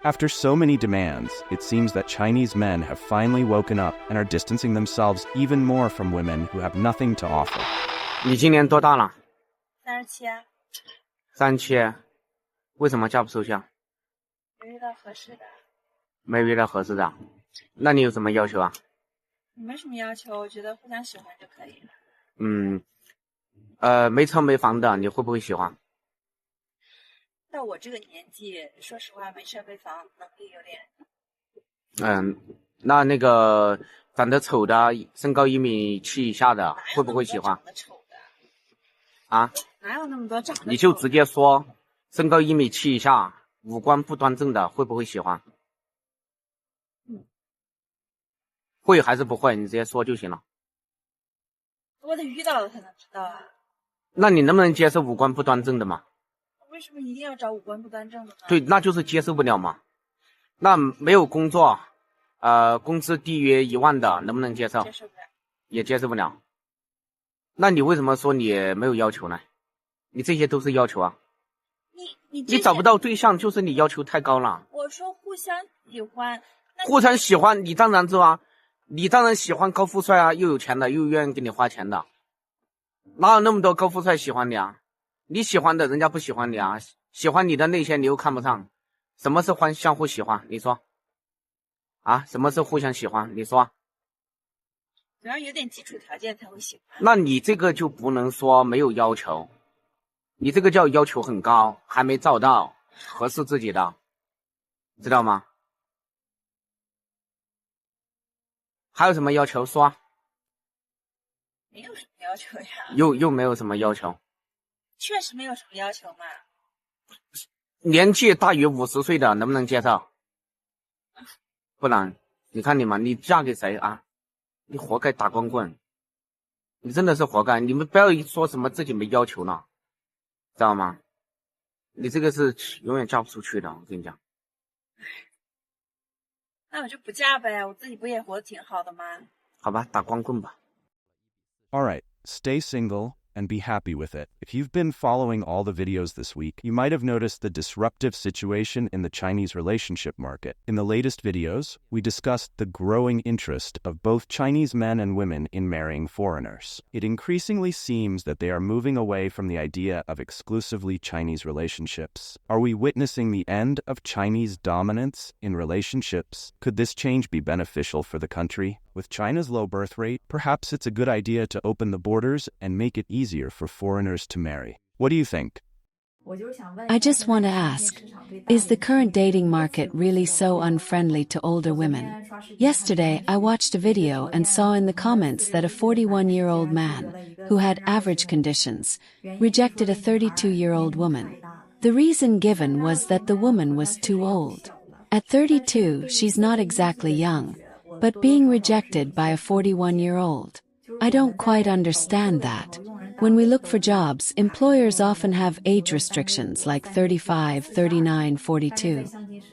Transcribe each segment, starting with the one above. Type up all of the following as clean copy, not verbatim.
After so many demands, it seems that Chinese men have finally woken up and are distancing themselves even more from women who have nothing to offer. 你今年多大了37啊。37，为什么嫁不出去啊？没遇到合适的。没遇到合适的，那你有什么要求啊？没什么要求，我觉得互相喜欢就可以了。没车没房的，你会不会喜欢？到我这个年纪，说实话，没车没房，能力有点。那个长得丑的，身高1.7米以下的，会不会喜欢？长得丑的啊？哪有那么多长得丑的？你就直接说，身高1.7米以下，五官不端正的，会不会喜欢？会还是不会？你直接说就行了。我得遇到了才能知道啊。那你能不能接受五官不端正的嘛？为什么一定要找五官不端正的呢？对，那就是接受不了嘛。那没有工作，工资低于1万的，能不能接受？接受不了。也接受不了。那你为什么说你没有要求呢？你这些都是要求啊。你找不到对象，就是你要求太高了。我说互相喜欢。互相喜欢，你当然知道啊。你当然喜欢高富帅啊，又有钱的，又愿意给你花钱的。哪有那么多高富帅喜欢你啊？你喜欢的人家不喜欢你啊，喜欢你的那些你又看不上。什么是相互喜欢？你说啊？什么是互相喜欢？你说。总要有点基础条件才会喜欢。那你这个就不能说没有要求，你这个叫要求很高，还没找到合适自己的，知道吗？还有什么要求说？没有什么要求呀。又没有什么要求。确实没有什么要求嘛。年纪大于50岁的能不能接受？不然你看你嘛，你嫁给谁啊？你活该打光棍，你真的是活该。你们不要说什么自己没要求了，知道吗？你这个是永远嫁不出去的，我跟你讲。那我就不嫁呗，我自己不也活得挺好的吗？好吧，打光棍吧。All right, stay single and be happy with it. If you've been following all the videos this week, you might have noticed the disruptive situation in the Chinese relationship market. In the latest videos, we discussed the growing interest of both Chinese men and women in marrying foreigners. It increasingly seems that they are moving away from the idea of exclusively Chinese relationships. Are we witnessing the end of Chinese dominance in relationships? Could this change be beneficial for the country? With China's low birth rate, perhaps it's a good idea to open the borders and make it easier for foreigners to marry. What do you think? I just want to ask, is the current dating market really so unfriendly to older women? Yesterday, I watched a video and saw in the comments that a 41-year-old man, who had average conditions, rejected a 32-year-old woman. The reason given was that the woman was too old. At 32, she's not exactly young, but being rejected by a 41-year-old. I don't quite understand that. When we look for jobs, employers often have age restrictions like 35, 39, 42.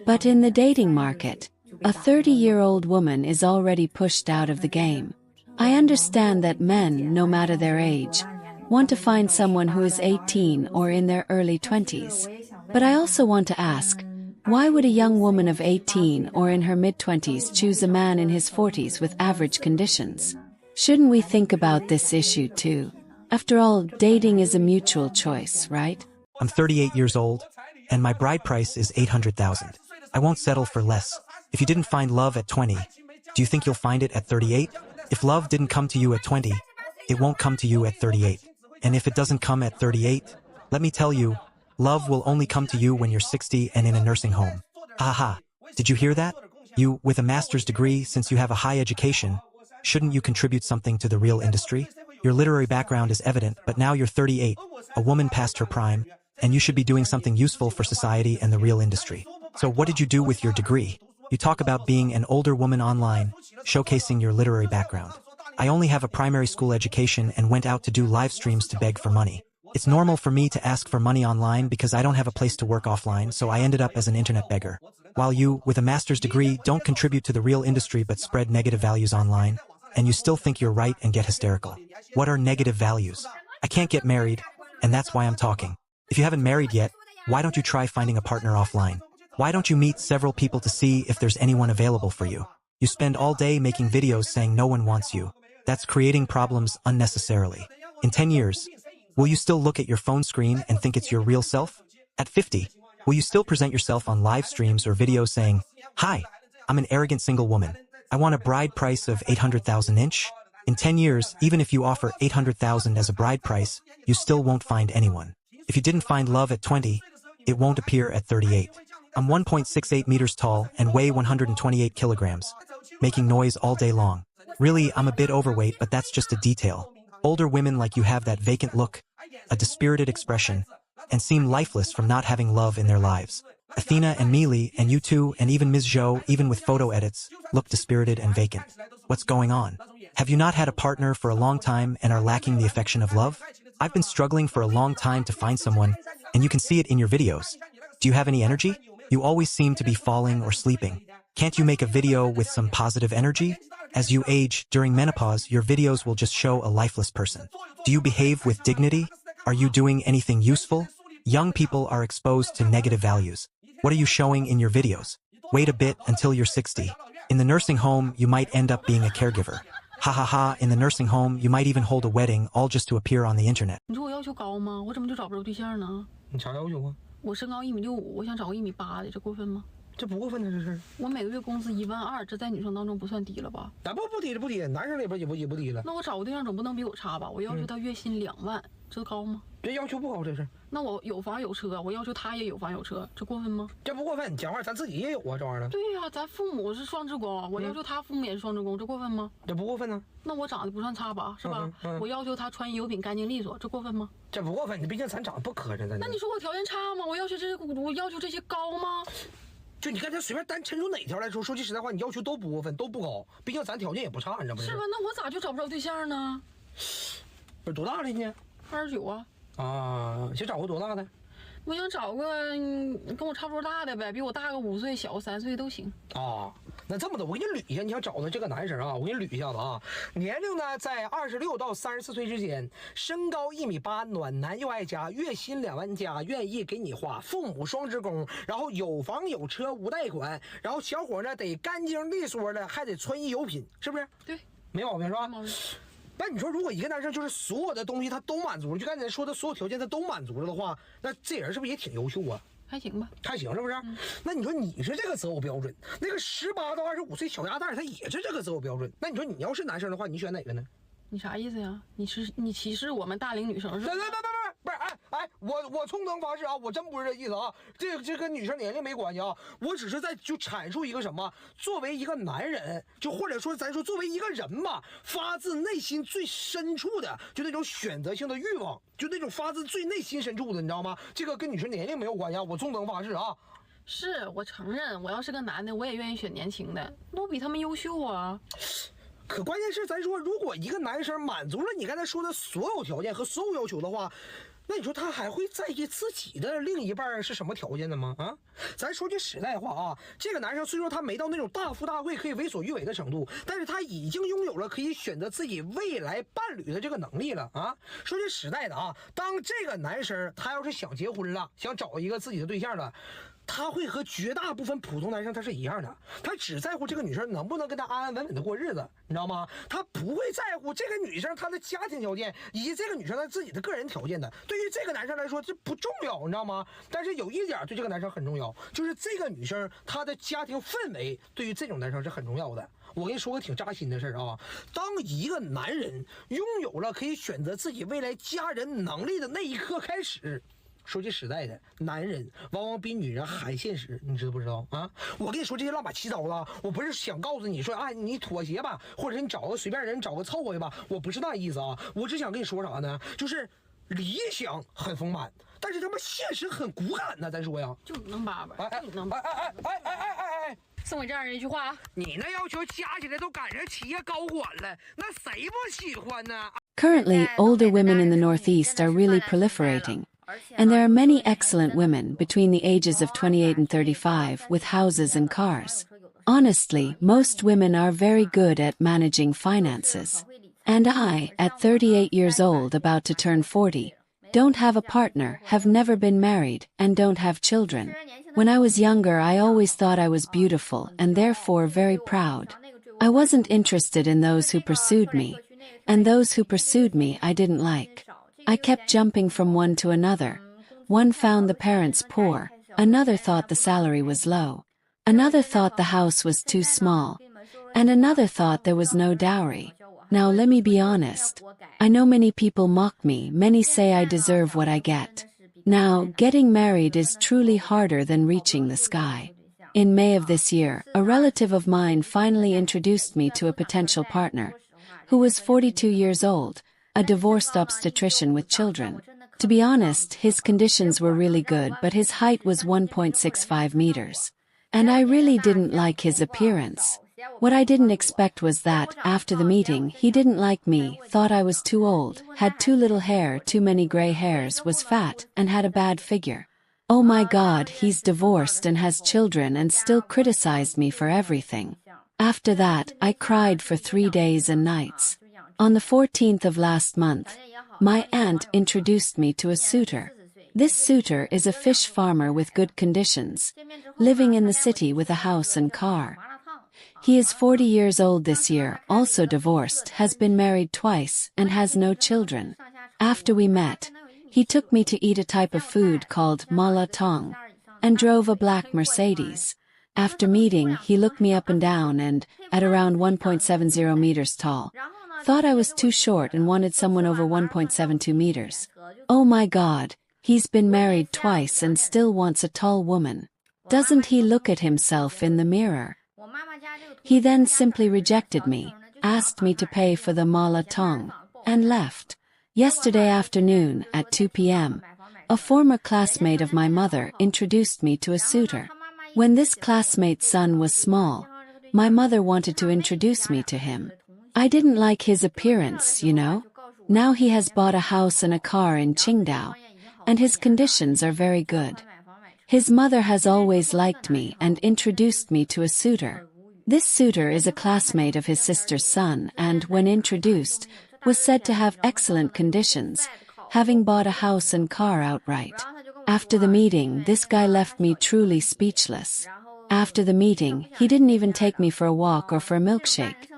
But in the dating market, a 30-year-old woman is already pushed out of the game. I understand that men, no matter their age, want to find someone who is 18 or in their early 20s. But I also want to ask, why would a young woman of 18 or in her mid-20s choose a man in his 40s with average conditions? Shouldn't we think about this issue too? After all, dating is a mutual choice, right? I'm 38 years old, and my bride price is $800,000. I won't settle for less. If you didn't find love at 20, do you think you'll find it at 38? If love didn't come to you at 20, it won't come to you at 38. And if it doesn't come at 38, let me tell you, love will only come to you when you're 60 and in a nursing home. Haha. Did you hear that? You, with a master's degree, since you have a high education, shouldn't you contribute something to the real industry? Your literary background is evident, but now you're 38, a woman past her prime, and you should be doing something useful for society and the real industry. So what did you do with your degree? You talk about being an older woman online, showcasing your literary background. I only have a primary school education and went out to do live streams to beg for money. It's normal for me to ask for money online because I don't have a place to work offline, so I ended up as an internet beggar. While you, with a master's degree, don't contribute to the real industry but spread negative values online, and you still think you're right and get hysterical. What are negative values? I can't get married, and that's why I'm talking. If you haven't married yet, why don't you try finding a partner offline? Why don't you meet several people to see if there's anyone available for you? You spend all day making videos saying no one wants you. That's creating problems unnecessarily. In 10 years, will you still look at your phone screen and think it's your real self? At 50, will you still present yourself on live streams or videos saying, "Hi, I'm an arrogant single woman. I want a bride price of 800,000 inch"? In 10 years, even if you offer 800,000 as a bride price, you still won't find anyone. If you didn't find love at 20, it won't appear at 38. I'm 1.68 meters tall and weigh 128 kilograms, making noise all day long. Really, I'm a bit overweight, but that's just a detail. Older women like you have that vacant look, a dispirited expression, and seem lifeless from not having love in their lives. Athena and Meili and you too, and even Ms. Zhou, even with photo edits, look dispirited and vacant. What's going on? Have you not had a partner for a long time and are lacking the affection of love? I've been struggling for a long time to find someone, and you can see it in your videos. Do you have any energy? You always seem to be falling or sleeping. Can't you make a video with some positive energy? As you age, during menopause, your videos will just show a lifeless person. Do you behave with dignity? Are you doing anything useful? Young people are exposed to negative values. What are you showing in your videos? Wait a bit until you're 60. In the nursing home, you might end up being a caregiver. Ha ha ha, in the nursing home, you might even hold a wedding all just to appear on the internet. 你说我要求高吗？我怎么就找不着对象呢？你啥要求啊？我身高1.65米，我想找个1.8米的，这过分吗？这不过分的这事。我每个月工资1.2万，这在女生当中不算低了吧？咱不低了，不低，男生里边也不低了。那我找个对象总不能比我差吧？我要求他月薪2万，这高吗？这要求不高，这是。那我有房有车，我要求他也有房有车，这过分吗？这不过分，讲话咱自己也有啊，这玩意儿。对呀，咱父母是双职工，我要求他父母也是双职工，这过分吗？这不过分呢。那我长得不算差吧，是吧？我要求他穿衣服品干净利索，这过分吗？这不过分，你毕竟咱长得不磕碜，咱。那你说我条件差吗？我要求这些高吗？就你刚才随便单陈出哪条来说，说句实在话，你要求都不过分，都不高，毕竟咱条件也不差，你知道不？是吧？那我咋就找不着对象呢？不是多大了呢29啊。啊，想找个多大的？我想找个跟我差不多大的呗，比我大个5岁，小个3岁都行。啊，那这么的，我给你捋一下，你想找的这个男生啊，我给你捋一下子啊，年龄呢在26到34岁之间，身高1.8米，暖男又爱家，月薪2万加，愿意给你花，父母双职工，然后有房有车无贷款，然后小伙呢得干净利索的，还得穿衣有品，是不是？对，没毛病是吧？没毛病。那你说，如果一个男生就是所有的东西他都满足了，就刚才说的所有条件他都满足了的话，那这人是不是也挺优秀啊？还行吧，还行是不是？那你说你是这个择偶标准，那个18到25岁小鸭蛋他也是这个择偶标准，那你说你要是男生的话，你选哪个呢？你啥意思呀？你歧视我们大龄女生是吧？不是，我充当发誓啊，我真不是这意思啊，这跟女生年龄没关系啊，我只是在就阐述一个什么，作为一个男人，就或者说咱说作为一个人吧，发自内心最深处的就那种选择性的欲望，就那种发自最内心深处的，你知道吗？这个跟女生年龄没有关系啊，我充当发誓啊。是我承认，我要是个男的，我也愿意选年轻的，那我比他们优秀啊。可关键是，咱说，如果一个男生满足了你刚才说的所有条件和所有要求的话，那你说他还会在意自己的另一半是什么条件的吗？啊，咱说句实在话啊，这个男生虽说他没到那种大富大贵可以为所欲为的程度，但是他已经拥有了可以选择自己未来伴侣的这个能力了啊。说句实在的啊，当这个男生他要是想结婚了，想找一个自己的对象了，他会和绝大部分普通男生他是一样的，他只在乎这个女生能不能跟他安安稳稳的过日子，你知道吗？他不会在乎这个女生她的家庭条件以及这个女生她自己的个人条件的。对于这个男生来说这不重要，你知道吗？但是有一点对这个男生很重要，就是这个女生她的家庭氛围对于这种男生是很重要的。我跟你说个挺扎心的事啊，当一个男人拥有了可以选择自己未来家人能力的那一刻开始，说句实在的，男人往往比女人还现实，你知道不知道啊？我跟你说这些乱七八糟的，我不是想告诉你说，啊，你妥协吧，或者你找个随便人，找个凑合的吧，我不是那意思啊，我只想跟你说啥呢？就是理想很丰满，但是他妈现实很骨感呢，咱说呀，就你能叭叭，就你能叭。送我这样人一句话，你那要求加起来都赶上企业高管了，那谁不喜欢呢？ Currently, older women in the Northeast are really proliferating. And there are many excellent women between the ages of 28 and 35 with houses and cars. Honestly, most women are very good at managing finances. And I, at 38 years old about to turn 40, don't have a partner, have never been married, and don't have children. When I was younger, I always thought I was beautiful and therefore very proud. I wasn't interested in those who pursued me, and those who pursued me I didn't like. I kept jumping from one to another. One found the parents poor, another thought the salary was low, another thought the house was too small, and another thought there was no dowry. Now let me be honest. I know many people mock me, many say I deserve what I get. Now, getting married is truly harder than reaching the sky. In May of this year, a relative of mine finally introduced me to a potential partner, who was 42 years old, a divorced obstetrician with children. To be honest, his conditions were really good, but his height was 1.65 meters. And I really didn't like his appearance. What I didn't expect was that, after the meeting, he didn't like me, thought I was too old, had too little hair, too many gray hairs, was fat, and had a bad figure. Oh my God, he's divorced and has children and still criticized me for everything. After that, I cried for 3 days and nights. On the 14th of last month, my aunt introduced me to a suitor. This suitor is a fish farmer with good conditions, living in the city with a house and car. He is 40 years old this year, also divorced, has been married twice, and has no children. After we met, he took me to eat a type of food called mala tong, and drove a black Mercedes. After meeting, he looked me up and down and, at around 1.70 meters tall, thought I was too short and wanted someone over 1.72 meters. Oh my God, he's been married twice and still wants a tall woman. Doesn't he look at himself in the mirror? He then simply rejected me, asked me to pay for the mala tong, and left. Yesterday afternoon, at 2 p.m., a former classmate of my mother introduced me to a suitor. When this classmate's son was small, my mother wanted to introduce me to him. I didn't like his appearance, you know. Now he has bought a house and a car in Qingdao, and his conditions are very good. His mother has always liked me and introduced me to a suitor. This suitor is a classmate of his sister's son and, when introduced, was said to have excellent conditions, having bought a house and car outright. After the meeting, this guy left me truly speechless. After the meeting, he didn't even take me for a walk or for a milkshake.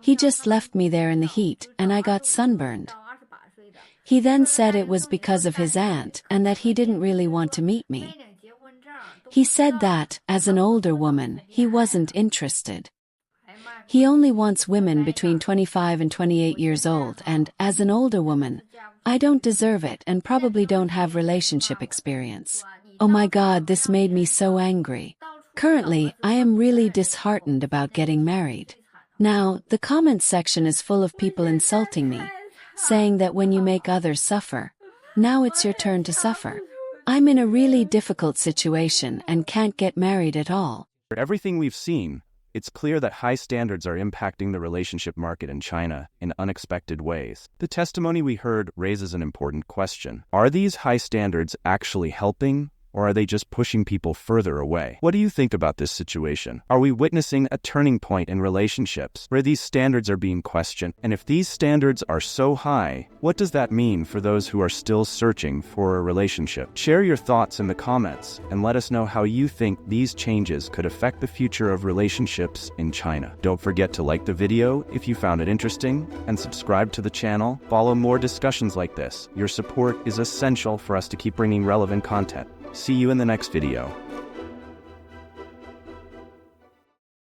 He just left me there in the heat, and I got sunburned. He then said it was because of his aunt and that he didn't really want to meet me. He said that, as an older woman, he wasn't interested. He only wants women between 25 and 28 years old, and, as an older woman, I don't deserve it and probably don't have relationship experience. Oh my God, this made me so angry. Currently, I am really disheartened about getting married. Now, the comments section is full of people insulting me, saying that when you make others suffer, now it's your turn to suffer. I'm in a really difficult situation and can't get married at all. For everything we've seen, it's clear that high standards are impacting the relationship market in China in unexpected ways. The testimony we heard raises an important question. Are these high standards actually helping, or are they just pushing people further away? What do you think about this situation? Are we witnessing a turning point in relationships where these standards are being questioned? And if these standards are so high, what does that mean for those who are still searching for a relationship? Share your thoughts in the comments and let us know how you think these changes could affect the future of relationships in China. Don't forget to like the video if you found it interesting and subscribe to the channel. Follow more discussions like this. Your support is essential for us to keep bringing relevant content. See you in the next video.